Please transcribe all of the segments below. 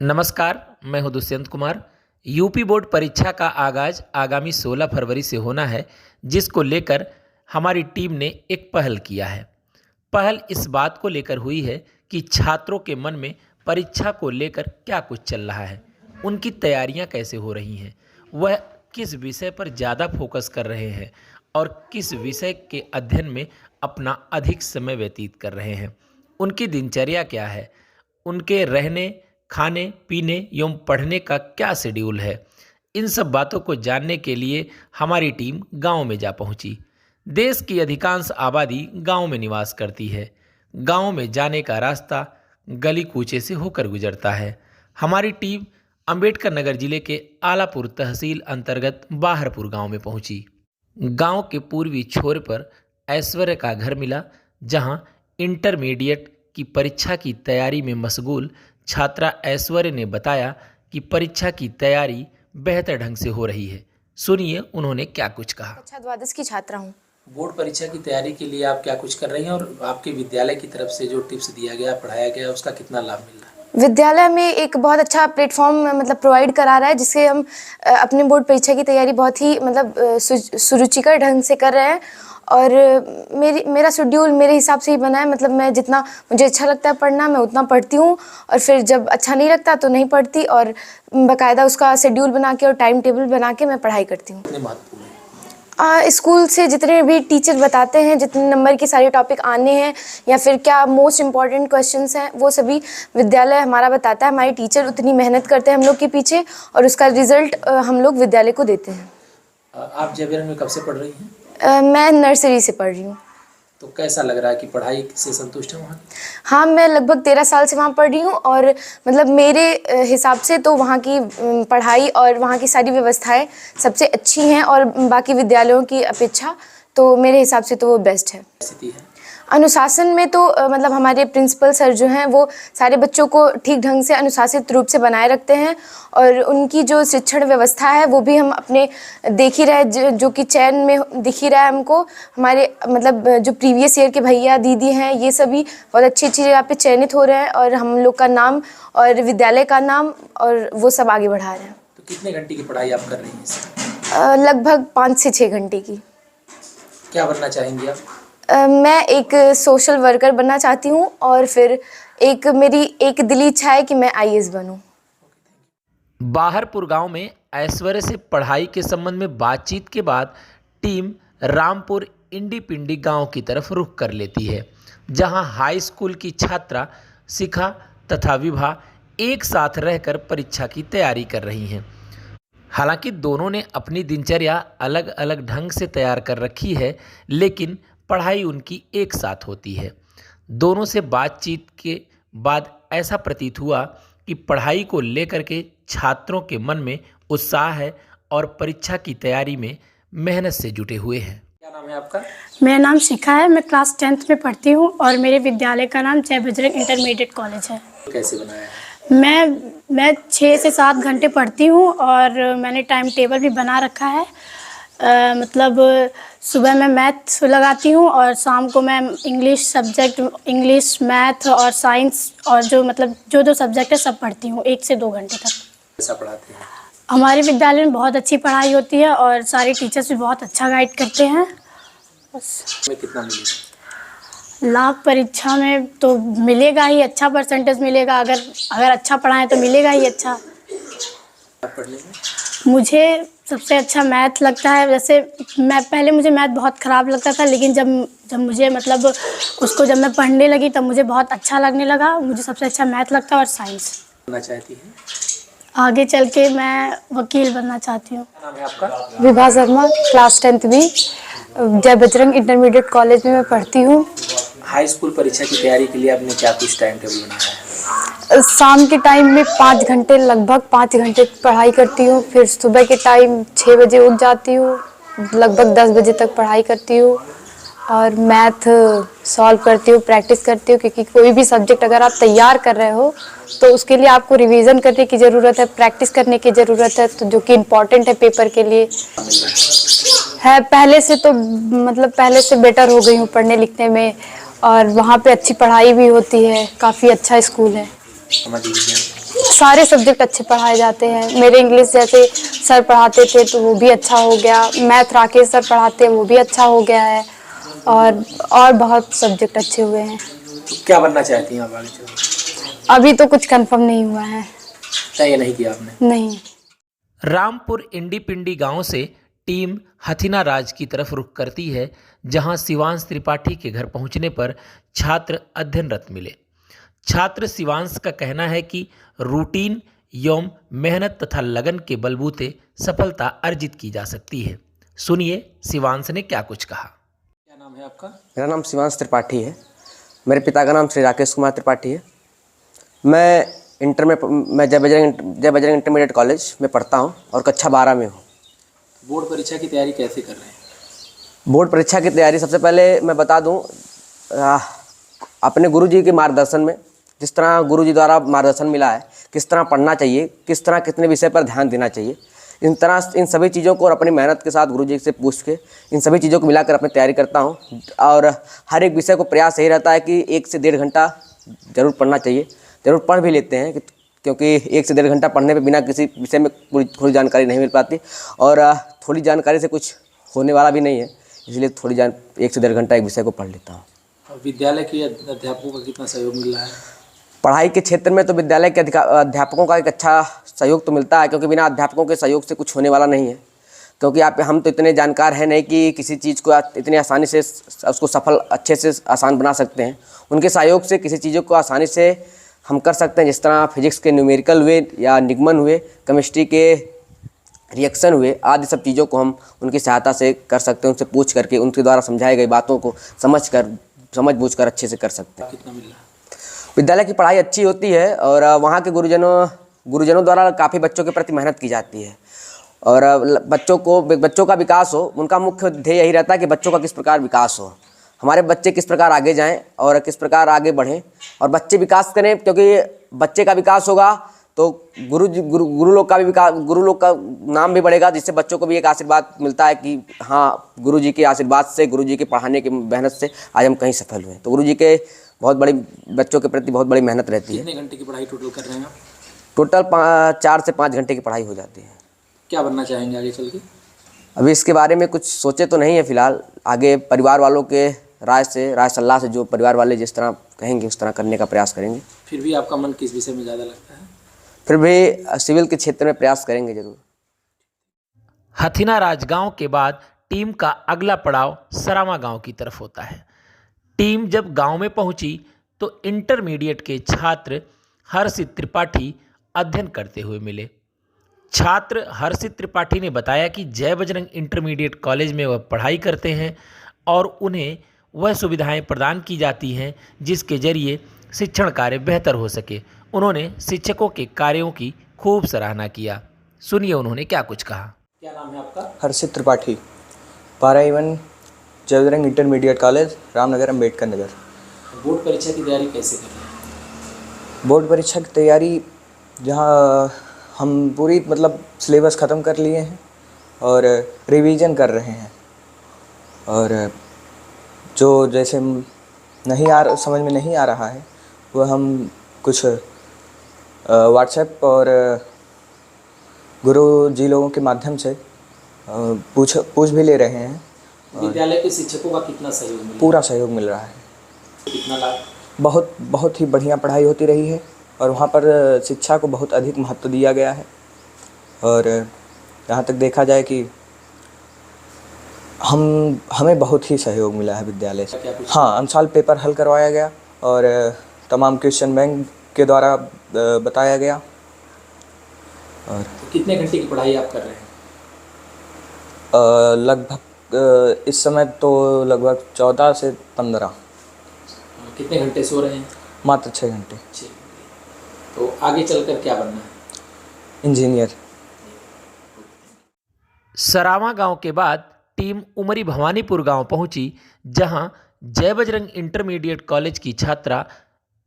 नमस्कार, मैं हूं दुष्यंत कुमार। यूपी बोर्ड परीक्षा का आगाज आगामी 16 फरवरी से होना है, जिसको लेकर हमारी टीम ने एक पहल किया है। पहल इस बात को लेकर हुई है कि छात्रों के मन में परीक्षा को लेकर क्या कुछ चल रहा है, उनकी तैयारियां कैसे हो रही हैं, वह किस विषय पर ज़्यादा फोकस कर रहे हैं और किस विषय के अध्ययन में अपना अधिक समय व्यतीत कर रहे हैं, उनकी दिनचर्या क्या है, उनके रहने खाने पीने एवं पढ़ने का क्या शेड्यूल है। इन सब बातों को जानने के लिए हमारी टीम गांव में जा पहुंची। देश की अधिकांश आबादी गांव में निवास करती है। गांव में जाने का रास्ता गली कूचे से होकर गुजरता है। हमारी टीम अंबेडकर नगर जिले के आलापुर तहसील अंतर्गत बाहरपुर गांव में पहुंची। गांव के पूर्वी छोर पर ऐश्वर्य का घर मिला, जहां इंटरमीडिएट की परीक्षा की तैयारी में मशगूल छात्रा ऐश्वर्य ने बताया कि परीक्षा की तैयारी बेहतर ढंग से हो रही है। सुनिए उन्होंने क्या कुछ कहा। अच्छा, द्वादश की छात्रा हूँ। बोर्ड परीक्षा की तैयारी के लिए आप क्या कुछ कर रही हैं और आपके विद्यालय की तरफ से जो टिप्स दिया गया, पढ़ाया गया, उसका कितना लाभ मिल रहा है? विद्यालय में एक बहुत अच्छा प्लेटफॉर्म प्रोवाइड करा रहा है, जिससे हम अपने बोर्ड परीक्षा की तैयारी बहुत ही सुरुचिकर ढंग से कर रहे हैं। और मेरा शेड्यूल मेरे हिसाब से ही बना है। मैं जितना मुझे अच्छा लगता है पढ़ना, मैं उतना पढ़ती हूँ, और फिर जब अच्छा नहीं लगता तो नहीं पढ़ती, और बाकायदा उसका शेड्यूल बना के और टाइम टेबल बना के मैं पढ़ाई करती हूँ। कितने महत्वपूर्ण है? स्कूल से जितने भी टीचर बताते हैं, जितने नंबर के सारे टॉपिक आने हैं या फिर क्या मोस्ट इम्पॉर्टेंट क्वेश्चंस हैं, वो सभी विद्यालय हमारा बताता है। हमारे टीचर उतनी मेहनत करते हैं हम लोग के पीछे, और उसका रिजल्ट हम लोग विद्यालय को देते हैं। आप जेबीएन में कब से पढ़ रही हैं? मैं नर्सरी से पढ़ रही हूँ। तो कैसा लग रहा है कि पढ़ाई से संतुष्ट हैं वहाँ? हाँ, मैं लगभग 13 साल से वहाँ पढ़ रही हूँ, और मेरे हिसाब से तो वहाँ की पढ़ाई और वहाँ की सारी व्यवस्थाएं सबसे अच्छी हैं, और बाकी विद्यालयों की अपेक्षा तो मेरे हिसाब से तो वो बेस्ट है। स्थिति है अनुशासन में तो हमारे प्रिंसिपल सर जो हैं वो सारे बच्चों को ठीक ढंग से अनुशासित रूप से बनाए रखते हैं, और उनकी जो शिक्षण व्यवस्था है वो भी हम अपने देख ही रहे, जो कि चयन में दिख ही रहा है हमको। हमारे जो प्रीवियस ईयर के भैया दीदी हैं, ये सभी बहुत अच्छी अच्छी जगह पे चयनित हो रहे हैं, और हम लोग का नाम और विद्यालय का नाम और वो सब आगे बढ़ा रहे हैं। तो कितने घंटे की पढ़ाई आप कर रही हैं? लगभग 5 से 6 घंटे की। क्या बनना चाहेंगी आप? मैं एक सोशल वर्कर बनना चाहती हूँ, और फिर मेरी एक दिली इच्छा है कि मैं आईएएस बनूँ। बाहरपुर गांव में ऐश्वर्य से पढ़ाई के संबंध में बातचीत के बाद टीम रामपुर इंडी पिंडी गांव की तरफ रुख कर लेती है, जहां हाई स्कूल की छात्रा शिखा तथा विभा एक साथ रहकर परीक्षा की तैयारी कर रही हैं। हालांकि दोनों ने अपनी दिनचर्या अलग अलग ढंग से तैयार कर रखी है, लेकिन पढ़ाई उनकी एक साथ होती है। दोनों से बातचीत के बाद ऐसा प्रतीत हुआ कि पढ़ाई को लेकर के छात्रों के मन में उत्साह है और परीक्षा की तैयारी में मेहनत से जुटे हुए हैं। क्या नाम है आपका? मेरा नाम शिखा है। मैं क्लास 10th में पढ़ती हूँ, और मेरे विद्यालय का नाम जय बजरंग इंटरमीडिएट कॉलेज है। कैसे बनाया है? मैं 6 से 7 घंटे पढ़ती हूँ, और मैंने टाइम टेबल भी बना रखा है। सुबह मैं मैथ लगाती हूँ, और शाम को मैं इंग्लिश सब्जेक्ट, इंग्लिश, मैथ और साइंस, और जो सब्जेक्ट है सब पढ़ती हूँ 1 से 2 घंटे तक। कैसा पढ़ाते हैं? हमारे विद्यालय में बहुत अच्छी पढ़ाई होती है, और सारे टीचर्स भी बहुत अच्छा गाइड करते हैं। बस। में कितना मिलेगा? लाभ परीक्षा में तो मिलेगा ही, अच्छा परसेंटेज मिलेगा। अगर अच्छा पढ़ाएं तो मिलेगा ही अच्छा। पढ़ने में मुझे सबसे अच्छा मैथ लगता है। वैसे पहले मुझे मैथ बहुत ख़राब लगता था, लेकिन जब मुझे उसको जब मैं पढ़ने लगी तब मुझे बहुत अच्छा लगने लगा। मुझे सबसे अच्छा मैथ लगता है, और साइंस। बनना चाहती हैं? आगे चल के मैं वकील बनना चाहती हूँ। नाम है आपका? विभा शर्मा, क्लास 10th भी जय बजरंग इंटरमीडिएट कॉलेज में मैं पढ़ती हूँ। हाई स्कूल परीक्षा की तैयारी के लिए आपने क्या कुछ टाइम टेबल बनाया है? शाम के टाइम में 5 घंटे, लगभग 5 घंटे पढ़ाई करती हूँ। फिर सुबह के टाइम 6 बजे उठ जाती हूँ, लगभग 10 बजे तक पढ़ाई करती हूँ, और मैथ सॉल्व करती हूँ, प्रैक्टिस करती हूँ। क्योंकि कोई भी सब्जेक्ट अगर आप तैयार कर रहे हो तो उसके लिए आपको रिवीजन करने की ज़रूरत है, प्रैक्टिस करने की ज़रूरत है, तो जो कि इम्पॉर्टेंट है पेपर के लिए है। पहले से बेटर हो गई हूँ पढ़ने लिखने में, और वहाँ पे अच्छी पढ़ाई भी होती है। काफ़ी अच्छा स्कूल है। सारे सब्जेक्ट अच्छे पढ़ाए जाते हैं। मेरे इंग्लिश जैसे सर पढ़ाते थे तो वो भी अच्छा हो गया, मैथ राकेश सर पढ़ाते हैं वो भी अच्छा हो गया है, और बहुत सब्जेक्ट अच्छे हुए हैं। तो क्या बनना चाहती हैं आप आगे चलकर? अभी तो कुछ कंफर्म नहीं हुआ है। तय नहीं किया आपने? नहीं। रामपुर इंडी पिंडी गांव से टीम हथिना राज की तरफ रुख करती है, जहां शिवांश त्रिपाठी के घर पहुंचने पर छात्र अध्ययनरत मिले। छात्र शिवांश का कहना है कि रूटीन एवं मेहनत तथा लगन के बलबूते सफलता अर्जित की जा सकती है। सुनिए शिवांश ने क्या कुछ कहा। क्या नाम है आपका? मेरा नाम शिवांश त्रिपाठी है। मेरे पिता का नाम श्री राकेश कुमार त्रिपाठी है। मैं जय बजरंग इंटरमीडिएट कॉलेज में पढ़ता हूँ और कक्षा 12 में हूँ। बोर्ड परीक्षा की तैयारी कैसे कर रहे हैं? बोर्ड परीक्षा की तैयारी सबसे पहले मैं बता दूँ, अपने गुरुजी के मार्गदर्शन में, जिस तरह गुरुजी द्वारा मार्गदर्शन मिला है, किस तरह पढ़ना चाहिए, किस तरह कितने विषय पर ध्यान देना चाहिए, इन सभी चीज़ों को और अपनी मेहनत के साथ गुरुजी से पूछ के इन सभी चीज़ों को मिलाकर अपनी तैयारी करता हूँ। और हर एक विषय को प्रयास यही रहता है कि 1 से 1.5 घंटा ज़रूर पढ़ना चाहिए। ज़रूर पढ़ भी लेते हैं क्योंकि 1 से 1.5 घंटा पढ़ने पे बिना किसी विषय में थोड़ी जानकारी नहीं मिल पाती, और थोड़ी जानकारी से कुछ होने वाला भी नहीं है, इसलिए 1 से 1.5 घंटा एक विषय को पढ़ लेता हूँ। विद्यालय के अध्यापकों का कितना सहयोग मिल रहा है? पढ़ाई के क्षेत्र में तो विद्यालय के अध्यापकों का एक अच्छा सहयोग तो मिलता है, क्योंकि बिना अध्यापकों के सहयोग से कुछ होने वाला नहीं है। क्योंकि हम तो इतने जानकार हैं नहीं कि किसी चीज़ को इतनी आसानी से उसको सफल अच्छे से आसान बना सकते हैं। उनके सहयोग से किसी चीज़ों को आसानी से हम कर सकते हैं, जिस तरह फिजिक्स के न्यूमेरिकल हुए या निगमन हुए, केमिस्ट्री के रिएक्शन हुए, आदि सब चीज़ों को हम उनकी सहायता से कर सकते हैं। उनसे पूछ करके उनके द्वारा समझाई गई बातों को समझ बूझ कर अच्छे से कर सकते हैं। कितना मिल रहा है? विद्यालय की पढ़ाई अच्छी होती है और वहाँ के गुरुजनों द्वारा काफ़ी बच्चों के प्रति मेहनत की जाती है, और बच्चों का विकास हो, उनका मुख्य ध्येय यही रहता है कि बच्चों का किस प्रकार विकास हो, हमारे बच्चे किस प्रकार आगे जाएं और किस प्रकार आगे बढ़ें और बच्चे विकास करें। क्योंकि बच्चे का विकास होगा तो गुरु लोग का नाम भी बढ़ेगा, जिससे बच्चों को भी एक आशीर्वाद मिलता है कि हाँ, गुरुजी के आशीर्वाद से, गुरुजी के पढ़ाने की मेहनत से आज हम कहीं सफल हुए। तो गुरुजी के बच्चों के प्रति बहुत बड़ी मेहनत रहती है। कितने घंटे की पढ़ाई टोटल कर रहे हैं आप? टोटल 4 से 5 घंटे की पढ़ाई हो जाती है। क्या बनना चाहेंगे आगे चल के? अभी इसके बारे में कुछ सोचे तो नहीं है फिलहाल। आगे परिवार वालों के राय सलाह से जो परिवार वाले जिस तरह कहेंगे उस तरह करने का प्रयास करेंगे। फिर भी आपका मन किस विषय में ज़्यादा लगता है? फिर भी सिविल के क्षेत्र में प्रयास करेंगे जरूर। हथिना राजगांव के बाद टीम का अगला पड़ाव सरामा गांव की तरफ होता है। टीम जब गांव में पहुंची तो इंटरमीडिएट के छात्र हर्षित त्रिपाठी अध्ययन करते हुए मिले। छात्र हर्षित त्रिपाठी ने बताया कि जय बजरंग इंटरमीडिएट कॉलेज में वह पढ़ाई करते हैं और उन्हें वह सुविधाएं प्रदान की जाती हैं जिसके जरिए शिक्षण कार्य बेहतर हो सके। उन्होंने शिक्षकों के कार्यों की खूब सराहना किया। सुनिए उन्होंने क्या कुछ कहा। क्या नाम है आपका? हर्षित त्रिपाठी, 12A1 जय Bajrang intermediate college, Ramnagar, Ambedkar Nagar. Board परीक्षा की तैयारी कैसे कर रहे हैं? बोर्ड परीक्षा की तैयारी जहाँ हम पूरी सिलेबस ख़त्म कर लिए हैं और रिवीजन कर रहे हैं, और जो जैसे समझ में नहीं आ रहा है वह हम कुछ व्हाट्सएप और गुरु जी लोगों के माध्यम से पूछ भी ले रहे हैं। विद्यालय के शिक्षकों का कितना सहयोग मिला? पूरा सहयोग मिल रहा है। कितना लाभ? बहुत ही बढ़िया पढ़ाई होती रही है और वहाँ पर शिक्षा को बहुत अधिक महत्व दिया गया है। और यहाँ तक देखा जाए कि हमें बहुत ही सहयोग मिला है विद्यालय से। हाँ, अंशाल पेपर हल करवाया गया और तमाम क्वेश्चन बैंक के द्वारा बताया गया। और तो कितने घंटे की पढ़ाई आप कर रहे हैं? लगभग इस समय तो लगभग 14 से 15। कितने घंटे सो रहे हैं? मात्र 6 घंटे। तो आगे चलकर क्या बनना है? इंजीनियर। सरामा गांव के बाद टीम उमरी भवानीपुर गांव पहुंची, जहां जय बजरंग इंटरमीडिएट कॉलेज की छात्रा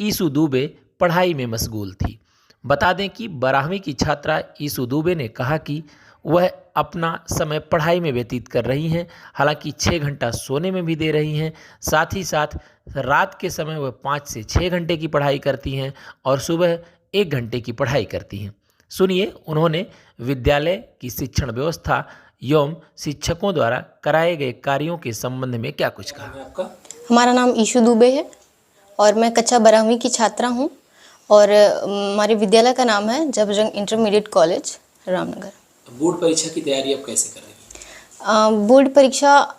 ईसु दुबे पढ़ाई में मशगूल थी। बता दें कि 12वीं की छात्रा ईसु दुबे ने कहा कि वह अपना समय पढ़ाई में व्यतीत कर रही हैं। हालांकि 6 घंटा सोने में भी दे रही हैं, साथ ही साथ रात के समय वह 5 से 6 घंटे की पढ़ाई करती हैं और सुबह 1 घंटे की पढ़ाई करती हैं। सुनिए उन्होंने विद्यालय की शिक्षण व्यवस्था एवं शिक्षकों द्वारा कराए गए कार्यों के संबंध में क्या कुछ कहा। आपका हमारा नाम ईशू दुबे है और मैं कक्षा 12वीं की छात्रा हूँ और हमारे विद्यालय का नाम है जबरंग इंटरमीडिएट कॉलेज रामनगर। बोर्ड परीक्षा की तैयारी आप कैसे कर रही हैं? बोर्ड परीक्षा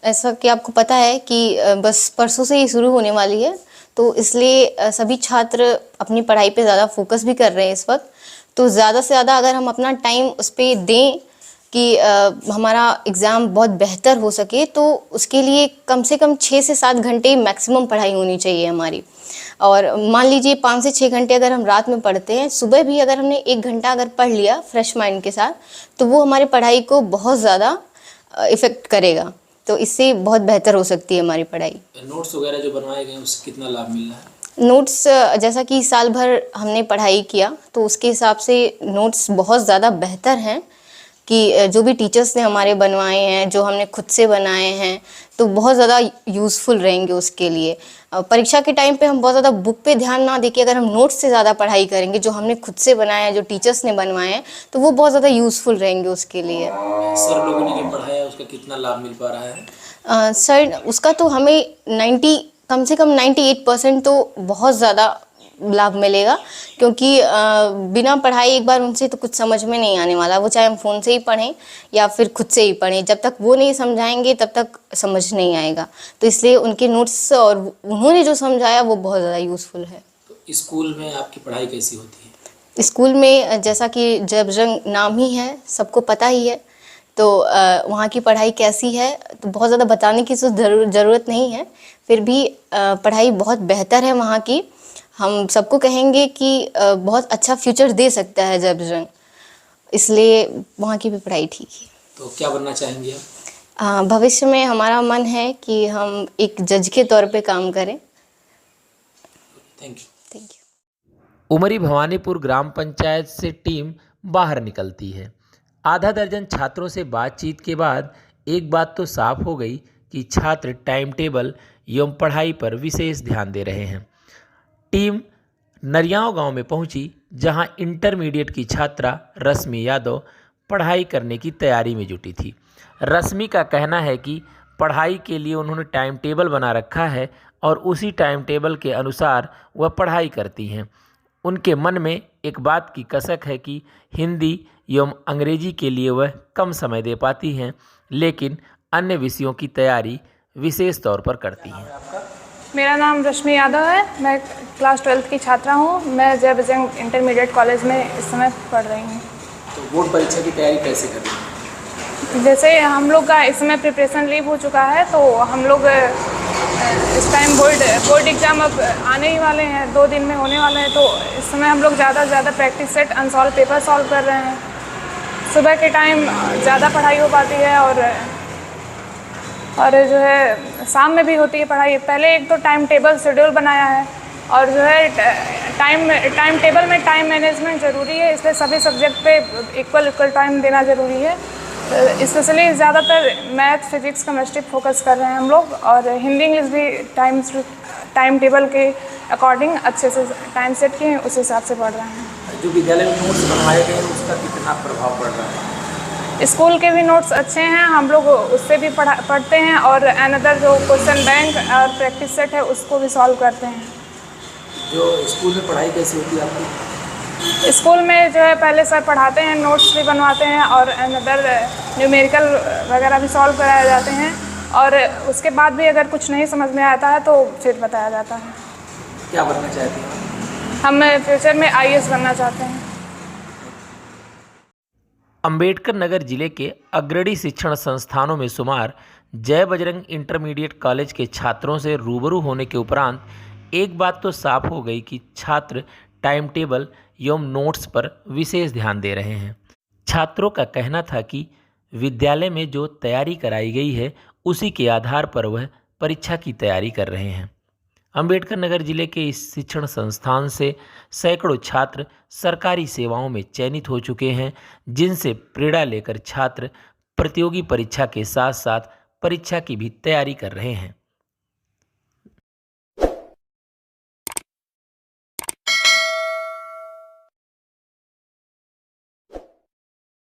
ऐसा कि आपको पता है कि बस परसों से ही शुरू होने वाली है, तो इसलिए सभी छात्र अपनी पढ़ाई पे ज़्यादा फोकस भी कर रहे हैं इस वक्त। तो ज़्यादा से ज़्यादा अगर हम अपना टाइम उस पर दें कि हमारा एग्ज़ाम बहुत बेहतर हो सके, तो उसके लिए कम से कम 6 से 7 घंटे मैक्सिमम पढ़ाई होनी चाहिए हमारी। और मान लीजिए 5 से 6 घंटे अगर हम रात में पढ़ते हैं, सुबह भी अगर हमने 1 घंटा अगर पढ़ लिया फ्रेश माइंड के साथ, तो वो हमारी पढ़ाई को बहुत ज़्यादा इफ़ेक्ट करेगा। तो इससे बहुत बेहतर हो सकती है हमारी पढ़ाई। नोट्स वगैरह जो बनवाए गए उससे कितना लाभ मिल रहा है? नोट्स जैसा कि साल भर हमने पढ़ाई किया, तो उसके हिसाब से नोट्स बहुत ज़्यादा बेहतर हैं कि जो भी टीचर्स ने हमारे बनवाए हैं, जो हमने खुद से बनाए हैं, तो बहुत ज़्यादा यूज़फुल रहेंगे उसके लिए। परीक्षा के टाइम पे हम बहुत ज़्यादा बुक पे ध्यान ना देके अगर हम नोट्स से ज़्यादा पढ़ाई करेंगे, जो हमने खुद से बनाए हैं, जो टीचर्स ने बनवाए हैं, तो वो बहुत ज़्यादा यूज़फुल रहेंगे उसके लिए। सर लोगों ने जो पढ़ाया उसका कितना लाभ मिल पा रहा है? सर उसका तो हमें 90 कम से कम 98% तो बहुत ज़्यादा लाभ मिलेगा, क्योंकि बिना पढ़ाई एक बार उनसे तो कुछ समझ में नहीं आने वाला। वो चाहे हम फ़ोन से ही पढ़ें या फिर खुद से ही पढ़ें, जब तक वो नहीं समझाएंगे तब तक समझ नहीं आएगा। तो इसलिए उनके नोट्स और उन्होंने जो समझाया वो बहुत ज़्यादा यूज़फुल है। तो स्कूल में आपकी पढ़ाई कैसी होती है? स्कूल में जैसा कि जबरंग नाम ही है, सबको पता ही है, तो वहाँ की पढ़ाई कैसी है तो बहुत ज़्यादा बताने की तो ज़रूरत नहीं है। फिर भी पढ़ाई बहुत बेहतर है वहाँ की। हम सबको कहेंगे कि बहुत अच्छा फ्यूचर दे सकता है जबरंग, इसलिए वहाँ की भी पढ़ाई ठीक है। तो क्या बनना चाहेंगे आप? भविष्य में हमारा मन है कि हम एक जज के तौर पे काम करें। Thank you. Thank you. Umri Bhawanipur ग्राम पंचायत से टीम बाहर निकलती है। आधा दर्जन छात्रों से बातचीत के बाद एक बात तो साफ हो गई कि छात्र टाइम टेबल एवं पढ़ाई पर विशेष ध्यान दे रहे हैं। टीम नरियाव गांव में पहुंची, जहां इंटरमीडिएट की छात्रा रश्मि यादव पढ़ाई करने की तैयारी में जुटी थी। रश्मि का कहना है कि पढ़ाई के लिए उन्होंने टाइम टेबल बना रखा है और उसी टाइम टेबल के अनुसार वह पढ़ाई करती हैं। उनके मन में एक बात की कसक है कि हिंदी एवं अंग्रेजी के लिए वह कम समय दे पाती हैं, लेकिन अन्य विषयों की तैयारी विशेष तौर पर करती हैं। मेरा नाम रश्मि यादव है। मैं क्लास 12th की छात्रा हूँ। मैं जबरंग इंटरमीडिएट कॉलेज में इस समय पढ़ रही हूँ। तो बोर्ड परीक्षा की तैयारी कैसे कर रही हैं? जैसे हम लोग का इस समय प्रिपरेशन लीव हो चुका है, तो हम लोग इस टाइम बोर्ड एग्ज़ाम अब आने ही वाले हैं, 2 दिन में होने वाले हैं। तो इस समय हम लोग ज़्यादा से ज़्यादा practice set unsolved paper solve कर रहे हैं। सुबह के टाइम ज़्यादा पढ़ाई हो पाती है और जो है शाम में भी होती है पढ़ाई। पहले एक तो टाइम टेबल शेड्यूल बनाया है, और जो है टाइम टेबल में टाइम मैनेजमेंट ज़रूरी है, इसलिए सभी सब्जेक्ट पे इक्वल टाइम देना ज़रूरी है। स्पेशली ज़्यादातर मैथ, फिजिक्स, केमिस्ट्री फोकस कर रहे हैं हम लोग, और हिंदी इंग्लिश भी टाइम टेबल के अकॉर्डिंग अच्छे से टाइम सेट किए हैं, उस हिसाब से पढ़ रहे हैं। जो विद्यालय में नोट्स बनवाए गए हैं उसका कितना प्रभाव पड़ रहा है? स्कूल के भी नोट्स अच्छे हैं, हम लोग उससे भी पढ़ते हैं, और अनदर जो क्वेश्चन बैंक और प्रैक्टिस सेट है उसको भी सॉल्व करते हैं। जो स्कूल में पढ़ाई कैसी होती है आपकी? स्कूल में जो है पहले सर पढ़ाते हैं, नोट्स भी बनवाते हैं, और अनदर न्यूमेरिकल वगैरह भी सॉल्व कराए जाते हैं, और उसके बाद भी अगर कुछ नहीं समझ में आता है तो फिर बताया जाता है। क्या बनना चाहती हैं? हम फ्यूचर में IAS बनना चाहते हैं। अंबेडकर नगर जिले के अग्रणी शिक्षण संस्थानों में शुमार जय बजरंग इंटरमीडिएट कॉलेज के छात्रों से रूबरू होने के उपरांत एक बात तो साफ हो गई कि छात्र टाइम टेबल एवं नोट्स पर विशेष ध्यान दे रहे हैं। छात्रों का कहना था कि विद्यालय में जो तैयारी कराई गई है उसी के आधार पर वह परीक्षा की तैयारी कर रहे हैं। अंबेडकर नगर जिले के इस शिक्षण संस्थान से सैकड़ों छात्र सरकारी सेवाओं में चयनित हो चुके हैं, जिनसे प्रेरणा लेकर छात्र प्रतियोगी परीक्षा के साथ साथ परीक्षा की भी तैयारी कर रहे हैं।